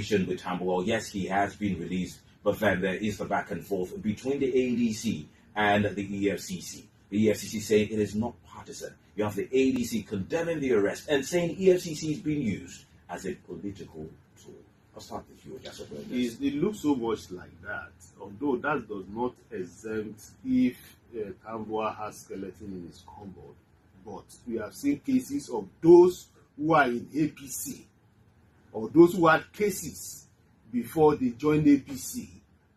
situation with Tambuwal, yes, he has been released, but then there is the back and forth between the ADC and the EFCC. The EFCC saying it is not partisan. You have the ADC condemning the arrest and saying EFCC is being used as a political tool. I'll start with you, Jasope. It looks so much like that, although that does not exempt if Tambuwal has skeleton in his cupboard. But we have seen cases of those who are in APC or those who had cases before they joined APC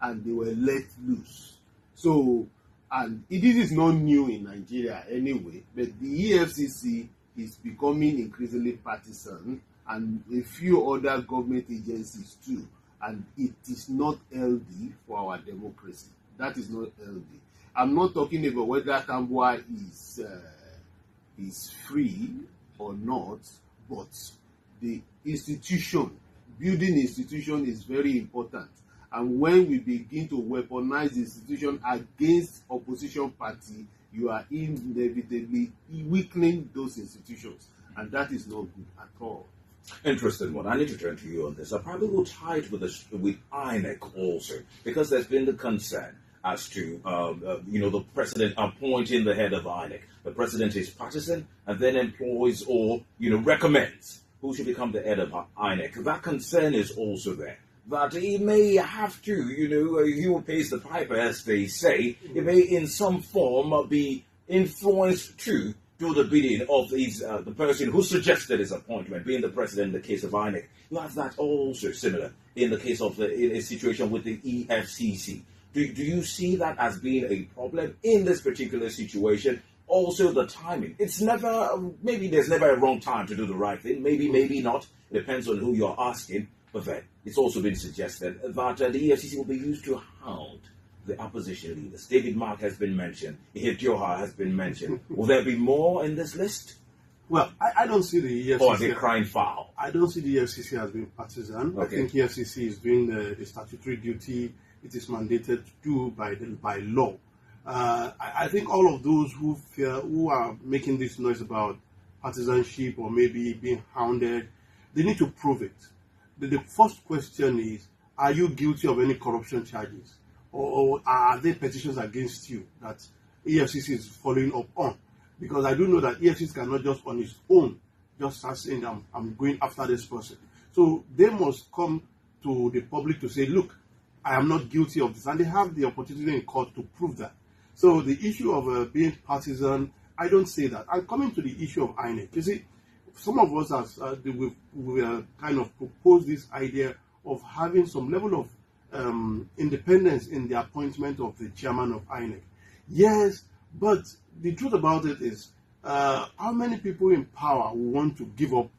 and they were let loose. So, and this is not new in Nigeria anyway, but the EFCC is becoming increasingly partisan, and a few other government agencies too, and it is not healthy for our democracy. That is not healthy. I'm not talking about whether Tambuwal is free or not, but the institution, building institution is very important. And when we begin to weaponize the institution against opposition party, you are inevitably weakening those institutions, and that is not good at all. Interesting one. I need to turn to you on this. I probably will tie it with INEC also, because there's been the concern as to the president appointing the head of INEC. The president is partisan and then employs or recommends who should become the head of INEC. That concern is also there. That he may have to, he who pays the piper, as they say, he may in some form be influenced to do the bidding of the person who suggested his appointment, being the president in the case of INEC. You have that also similar in the case of a situation with the EFCC. Do you see that as being a problem in this particular situation? Also, the timing. It's maybe there's never a wrong time to do the right thing. Maybe not. It depends on who you're asking. But then, it's also been suggested that the EFCC will be used to hound the opposition leaders. David Mark has been mentioned. Ihip Johar has been mentioned. Will there be more in this list? Well, I don't see the EFCC... Or are they crying foul? I don't see the EFCC as being partisan. Okay. I think EFCC is doing the statutory duty it is mandated to do by law. I think all of those who are making this noise about partisanship or maybe being hounded, they need to prove it. The first question is, are you guilty of any corruption charges? Or are there petitions against you that EFCC is following up on? Because I do know that EFCC cannot just on its own just start saying, I'm going after this person. So they must come to the public to say, look, I am not guilty of this. And they have the opportunity in court to prove that. So the issue of being partisan, I don't say that. And coming to the issue of INEC, you see, some of us we kind of proposed this idea of having some level of independence in the appointment of the chairman of INEC. Yes, but the truth about it is, how many people in power want to give up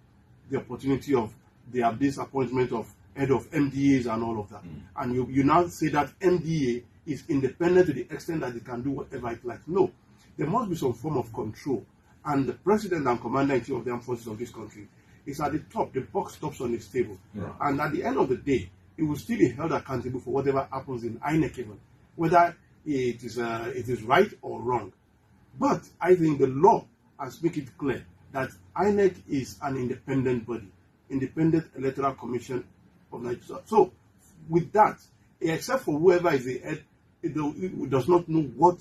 the opportunity of this appointment of head of MDAs and all of that? And you now say that MDA is independent to the extent that it can do whatever it likes. No, there must be some form of control. And the president and commander-in-chief of the armed forces of this country is at the top. The buck stops on his table. Yeah. And at the end of the day, he will still be held accountable for whatever happens in INEC even, whether it is right or wrong. But I think the law has made it clear that INEC is an independent body, Independent Electoral Commission of Nigeria. So with that, except for whoever is the head, it does not know what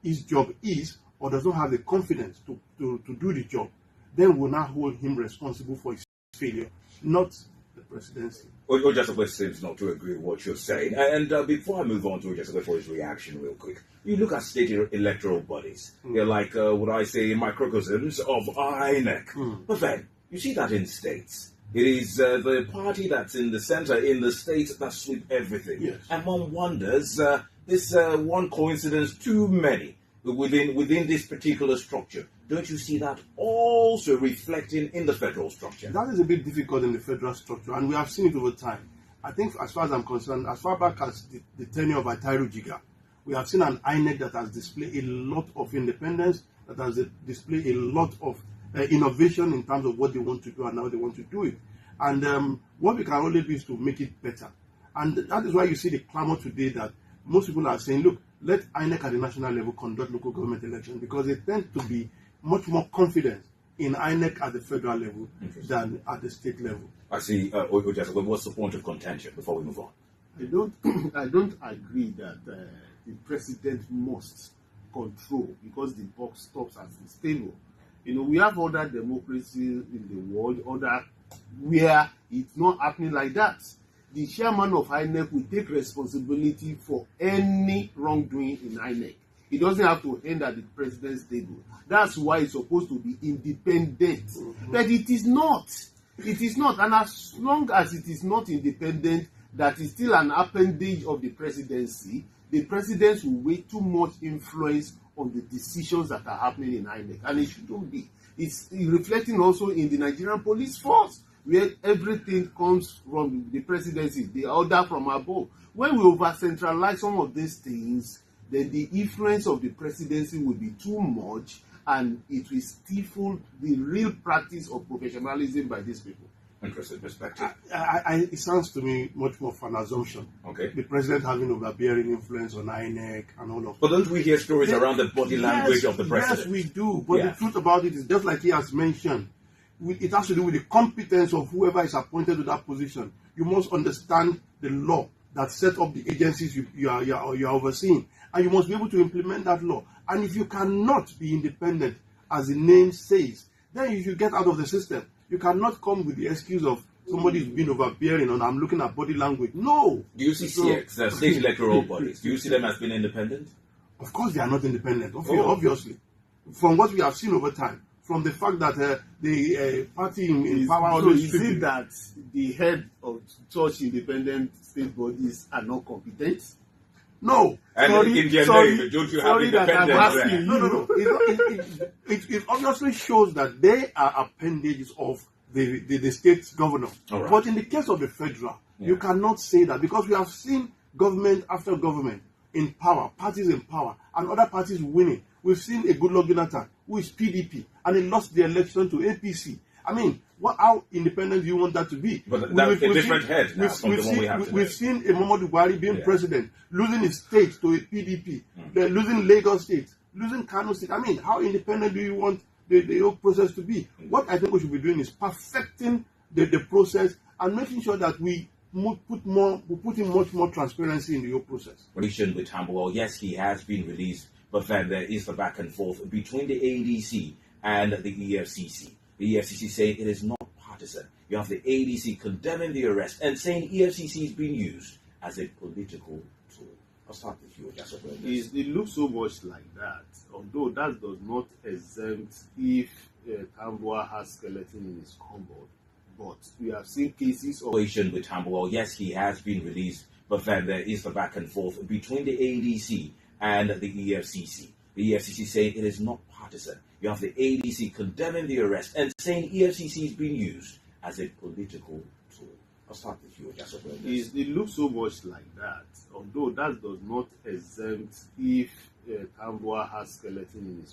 his job is, or does not have the confidence to do the job, then we'll not hold him responsible for his failure, not the presidency. Ojasope seems not to agree with what you're saying. And before I move on to Ojasope for his reaction real quick, you look at state electoral bodies. They're like, what I say, microcosms of INEC. But then, you see that in states. It is the party that's in the center in the states that sweep everything. Yes. And one wonders, this one coincidence too many within this particular structure. Don't you see that also reflecting in the federal structure? That is a bit difficult in the federal structure, and we have seen it over time. I think, as far as I'm concerned, as far back as the tenure of Atairu Jiga, we have seen an INEC that has displayed a lot of independence, that has displayed a lot of innovation in terms of what they want to do and how they want to do it. And what we can only do is to make it better. And that is why you see the clamor today that most people are saying, look, let INEC at the national level conduct local government elections, because they tend to be much more confident in INEC at the federal level than at the state level. I see. What's the point of contention before we move on? I don't agree that the president must control because the buck stops at his table. We have other democracies in the world, where it's not happening like that. The chairman of INEC will take responsibility for any wrongdoing in INEC. It doesn't have to end at the president's table. That's why it's supposed to be independent. But it is not. It is not. And as long as it is not independent, that is still an appendage of the presidency, the president will weigh too much influence on the decisions that are happening in INEC. And it shouldn't be. It's reflecting also in the Nigerian police force, where everything comes from the presidency, the order from above. When we over-centralize some of these things, then the influence of the presidency will be too much, and it will stifle the real practice of professionalism by these people. Interesting perspective. It sounds to me much more of an assumption. Okay. The president having overbearing influence on INEC and all of that. But don't we hear stories around the body language of the president? Yes, we do. But the truth about it is, just like he has mentioned, it has to do with the competence of whoever is appointed to that position. You must understand the law that set up the agencies you are overseeing, and you must be able to implement that law. And if you cannot be independent, as the name says, then you should get out of the system. You cannot come with the excuse of somebody is being overbearing and I'm looking at body language. No. Do you see CX, the state electoral bodies, do you see them as being independent? Of course they are not independent, obviously. From what we have seen over time, from the fact that the party in power... So is it that the head of such independent state bodies are not competent? No. And don't you have independence? No. It obviously shows that they are appendages of the state governor. Right. But in the case of the federal, you cannot say that, because we have seen government after government in power, parties in power, and other parties winning. We've seen a Goodluck Jonathan, who is PDP, and he lost the election to APC. I mean, how independent do you want that to be? But that's a different head now from the one we have today. We've seen Muhammadu Buhari being president, losing his state to a PDP, losing Lagos State, losing Kano State. I mean, how independent do you want the whole process to be? What I think we should be doing is perfecting the process and making sure that we put in much more transparency in the whole process. Relation with Tambuwal, yes, he has been released, but then there is the back and forth between the ADC and the EFCC. The EFCC saying it is not partisan. You have the ADC condemning the arrest and saying EFCC is being used as a political tool. I'll start with you, Jasper. It looks so much like that, although that does not exempt if Tambuwal has skeleton in his cupboard. But we have seen cases of... Relation with Tambuwal, yes, he has been released, but then there is the back and forth between the ADC and the EFCC. The EFCC saying it is not partisan. You have the ADC condemning the arrest and saying EFCC is being used as a political tool. I'll start with you, Jasper. It looks so much like that, although that does not exempt if Tambuwal has skeleton in his